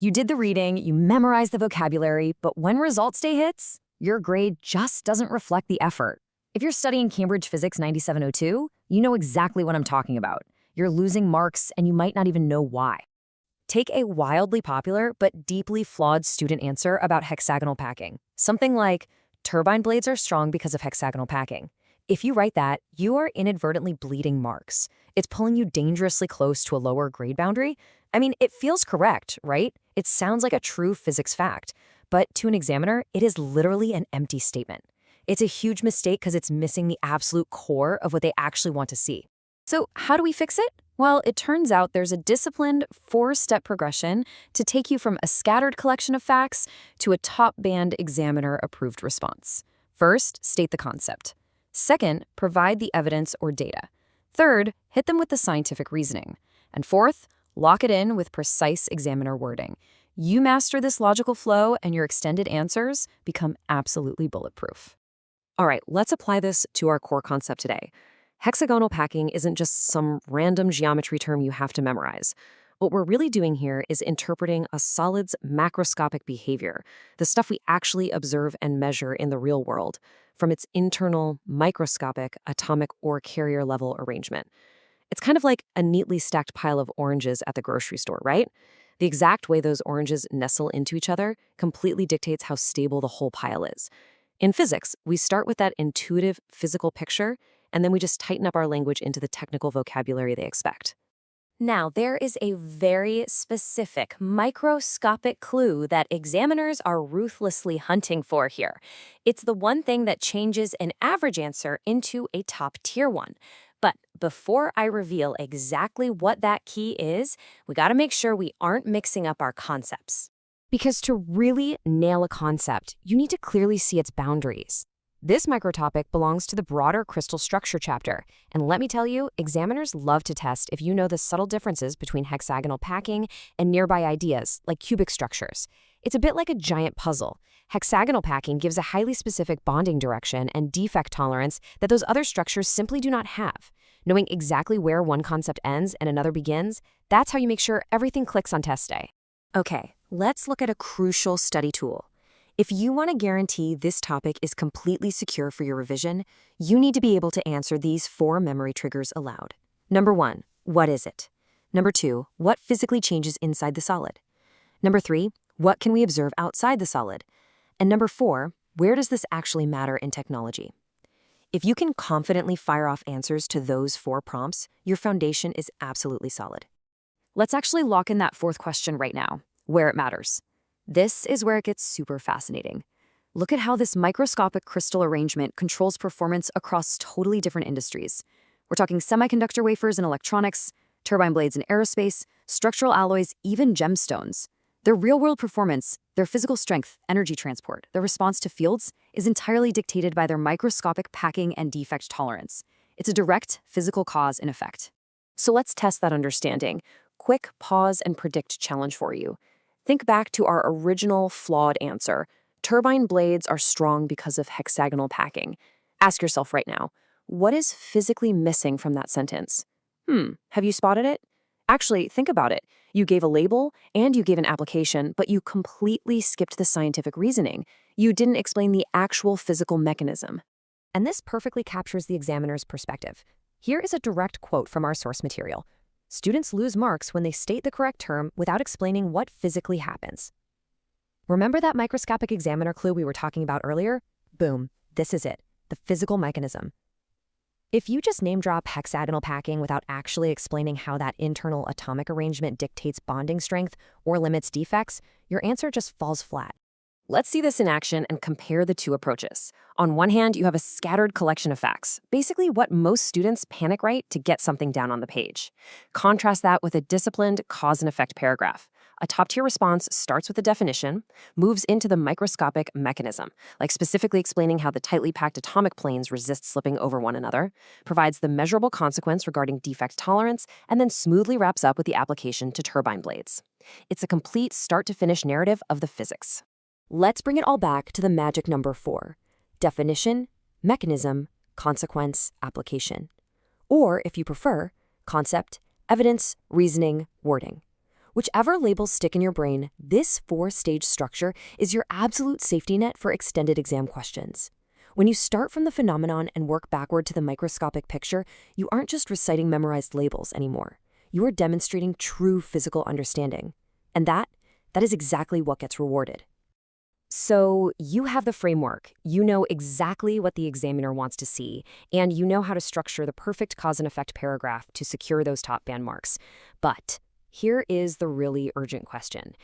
You did the reading, you memorized the vocabulary, but when results day hits, your grade just doesn't reflect the effort. If you're studying Cambridge Physics 9702, you know exactly what I'm talking about. You're losing marks and you might not even know why. Take a wildly popular but deeply flawed student answer about hexagonal packing. Something like, turbine blades are strong because of hexagonal packing. If you write that, you are inadvertently bleeding marks. It's pulling you dangerously close to a lower grade boundary. I mean, it feels correct, right? It sounds like a true physics fact. But to an examiner, it is literally an empty statement. It's a huge mistake because it's missing the absolute core of what they actually want to see. So how do we fix it? Well, it turns out there's a disciplined 4-step progression to take you from a scattered collection of facts to a top-band examiner-approved response. First, state the concept. Second, provide the evidence or data. Third, hit them with the scientific reasoning. And fourth, lock it in with precise examiner wording. You master this logical flow and your extended answers become absolutely bulletproof. All right, let's apply this to our core concept today. Hexagonal packing isn't just some random geometry term you have to memorize. What we're really doing here is interpreting a solid's macroscopic behavior, the stuff we actually observe and measure in the real world, from its internal, microscopic, atomic, or carrier level arrangement. It's kind of like a neatly stacked pile of oranges at the grocery store, right? The exact way those oranges nestle into each other completely dictates how stable the whole pile is. In physics, we start with that intuitive physical picture, and then we just tighten up our language into the technical vocabulary they expect. Now, there is a very specific microscopic clue that examiners are ruthlessly hunting for here. It's the one thing that changes an average answer into a top-tier one. But before I reveal exactly what that key is, we gotta make sure we aren't mixing up our concepts. Because to really nail a concept, you need to clearly see its boundaries. This microtopic belongs to the broader crystal structure chapter, and let me tell you, examiners love to test if you know the subtle differences between hexagonal packing and nearby ideas, like cubic structures. It's a bit like a giant puzzle. Hexagonal packing gives a highly specific bonding direction and defect tolerance that those other structures simply do not have. Knowing exactly where one concept ends and another begins, that's how you make sure everything clicks on test day. Okay, let's look at a crucial study tool. If you want to guarantee this topic is completely secure for your revision, you need to be able to answer these 4 memory triggers aloud. Number 1, what is it? Number 2, what physically changes inside the solid? Number 3, what can we observe outside the solid? And number 4, where does this actually matter in technology? If you can confidently fire off answers to those 4 prompts, your foundation is absolutely solid. Let's actually lock in that 4th question right now, where it matters. This is where it gets super fascinating. Look at how this microscopic crystal arrangement controls performance across totally different industries. We're talking semiconductor wafers in electronics, turbine blades in aerospace, structural alloys, even gemstones. Their real-world performance, their physical strength, energy transport, their response to fields is entirely dictated by their microscopic packing and defect tolerance. It's a direct physical cause and effect. So let's test that understanding. Quick pause and predict challenge for you. Think back to our original flawed answer. Turbine blades are strong because of hexagonal packing. Ask yourself right now, what is physically missing from that sentence? Have you spotted it? Actually, think about it. You gave a label and you gave an application, but you completely skipped the scientific reasoning. You didn't explain the actual physical mechanism. And this perfectly captures the examiner's perspective. Here is a direct quote from our source material. Students lose marks when they state the correct term without explaining what physically happens. Remember that microscopic examiner clue we were talking about earlier? Boom, this is it, the physical mechanism. If you just name-drop hexagonal packing without actually explaining how that internal atomic arrangement dictates bonding strength or limits defects, your answer just falls flat. Let's see this in action and compare the 2 approaches. On one hand, you have a scattered collection of facts, basically what most students panic write to get something down on the page. Contrast that with a disciplined cause and effect paragraph. A top-tier response starts with the definition, moves into the microscopic mechanism, like specifically explaining how the tightly packed atomic planes resist slipping over one another, provides the measurable consequence regarding defect tolerance, and then smoothly wraps up with the application to turbine blades. It's a complete start-to-finish narrative of the physics. Let's bring it all back to the magic number 4. Definition, mechanism, consequence, application. Or, if you prefer, concept, evidence, reasoning, wording. Whichever labels stick in your brain, this four-stage structure is your absolute safety net for extended exam questions. When you start from the phenomenon and work backward to the microscopic picture, you aren't just reciting memorized labels anymore. You are demonstrating true physical understanding. And that is exactly what gets rewarded. So you have the framework, you know exactly what the examiner wants to see, and you know how to structure the perfect cause and effect paragraph to secure those top band marks. But here is the really urgent question.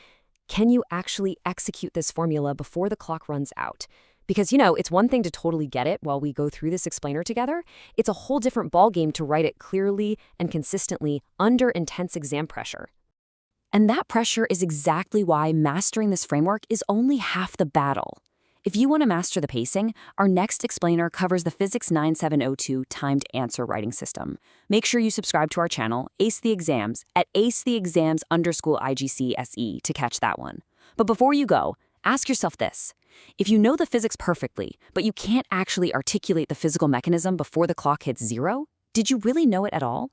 Can you actually execute this formula before the clock runs out? Because, it's one thing to totally get it while we go through this explainer together. It's a whole different ballgame to write it clearly and consistently under intense exam pressure. And that pressure is exactly why mastering this framework is only half the battle. If you want to master the pacing, our next explainer covers the Physics 9702 timed answer writing system. Make sure you subscribe to our channel, Ace the Exams, at acetheexams_IGCSE to catch that one. But before you go, ask yourself this. If you know the physics perfectly, but you can't actually articulate the physical mechanism before the clock hits zero, did you really know it at all?